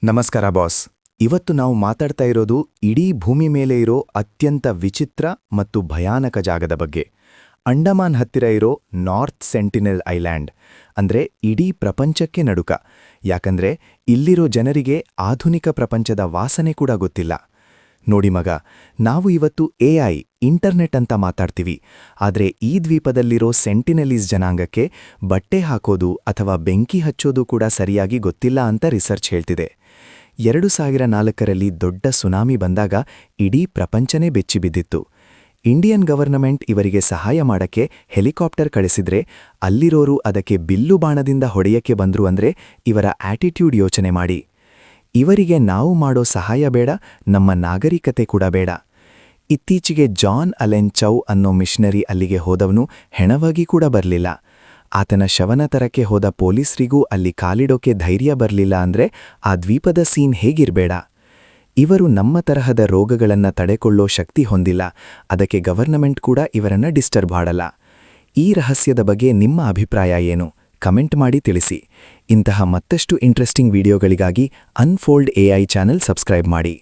ನಮಸ್ಕಾರ ಬಾಸ್. ಇವತ್ತು ನಾವು ಮಾತಾಡ್ತಾ ಇರೋದು ಇಡೀ ಭೂಮಿ ಮೇಲೆ ಇರೋ ಅತ್ಯಂತ ವಿಚಿತ್ರ ಮತ್ತು ಭಯಾನಕ ಜಾಗದ ಬಗ್ಗೆ. ಅಂಡಮಾನ್ ಹತ್ತಿರ ಇರೋ ನಾರ್ತ್ ಸೆಂಟಿನೆಲ್ ಐಲ್ಯಾಂಡ್. ಅಂದ್ರೆ ಇಡೀ ಪ್ರಪಂಚಕ್ಕೆ ನಡುಕ. ಯಾಕಂದ್ರೆ ಇಲ್ಲಿರೋ ಜನರಿಗೆ ಆಧುನಿಕ ಪ್ರಪಂಚದ ವಾಸನೆ ಕೂಡ ಗೊತ್ತಿಲ್ಲ. ನೋಡಿ ಮಗ, ನಾವು ಇವತ್ತು AI ಇಂಟರ್ನೆಟ್ ಅಂತ ಮಾತಾಡ್ತೀವಿ. ಆದ್ರೆ ಈ ದ್ವೀಪದಲ್ಲಿರೋ ಸೆಂಟಿನೆಲೀಸ್ ಜನಾಂಗಕ್ಕೆ ಬಟ್ಟೆ ಹಾಕೋದು ಅಥವಾ ಬೆಂಕಿ ಹಚ್ಚೋದು ಕೂಡ ಸರಿಯಾಗಿ ಗೊತ್ತಿಲ್ಲ ಅಂತ ರಿಸರ್ಚ್ ಹೇಳ್ತಿದೆ. 2004ರಲ್ಲಿ ದೊಡ್ಡ ಸುನಾಮಿ ಬಂದಾಗ ಇಡೀ ಪ್ರಪಂಚನೇ ಬೆಚ್ಚಿಬಿದ್ದಿತ್ತು. ಇಂಡಿಯನ್ ಗವರ್ನಮೆಂಟ್ ಇವರಿಗೆ ಸಹಾಯ ಮಾಡಕ್ಕೆ ಹೆಲಿಕಾಪ್ಟರ್ ಕಳಿಸಿದ್ರೆ ಅಲ್ಲಿರೋರು ಅದಕ್ಕೆ ಬಿಲ್ಲು ಬಾಣದಿಂದ ಹೊಡೆಯಕ್ಕೆ ಬಂದ್ರು ಅಂದ್ರೆ ಇವರ ಆಟಿಟ್ಯೂಡ್ ಯೋಚನೆ ಮಾಡಿ. ಇವರಿಗೆ ನಾವು ಮಾಡೋ ಸಹಾಯ ಬೇಡ, ನಮ್ಮ ನಾಗರಿಕತೆ ಕೂಡ ಬೇಡ. ಇತ್ತೀಚೆಗೆ ಜಾನ್ ಅಲೆನ್ ಚೌ ಅನ್ನೋ ಮಿಷನರಿ ಅಲ್ಲಿಗೆ ಹೋದವನು ಹೆಣವಾಗಿ ಕೂಡ ಬರಲಿಲ್ಲ. ಆತನ ಶವನ ತರಕ್ಕೆ ಹೋದ ಪೊಲೀಸರಿಗೂ ಅಲ್ಲಿ ಕಾಲಿಡೋಕೆ ಧೈರ್ಯ ಬರಲಿಲ್ಲ ಅಂದ್ರೆ ಆ ದ್ವೀಪದ ಸೀನ್ ಹೇಗಿರ್ಬೇಡ. ಇವರು ನಮ್ಮ ತರಹದ ರೋಗಗಳನ್ನ ತಡೆಕೊಳ್ಳೋ ಶಕ್ತಿ ಹೊಂದಿಲ್ಲ. ಅದಕ್ಕೆ ಗವರ್ನಮೆಂಟ್ ಕೂಡ ಇವರನ್ನ ಡಿಸ್ಟರ್ಬ್ ಮಾಡಲ್ಲ. ಈ ರಹಸ್ಯದ ಬಗ್ಗೆ ನಿಮ್ಮ ಅಭಿಪ್ರಾಯ ಏನು? ಕಮೆಂಟ್ ಮಾಡಿ ತಿಳಿಸಿ. ಇಂತಹ ಮತ್ತಷ್ಟು ಇಂಟ್ರೆಸ್ಟಿಂಗ್ ವಿಡಿಯೋಗಳಿಗಾಗಿ ಅನ್ಫೋಲ್ಡ್ AI ಚಾನೆಲ್ ಸಬ್ಸ್ಕ್ರೈಬ್ ಮಾಡಿ.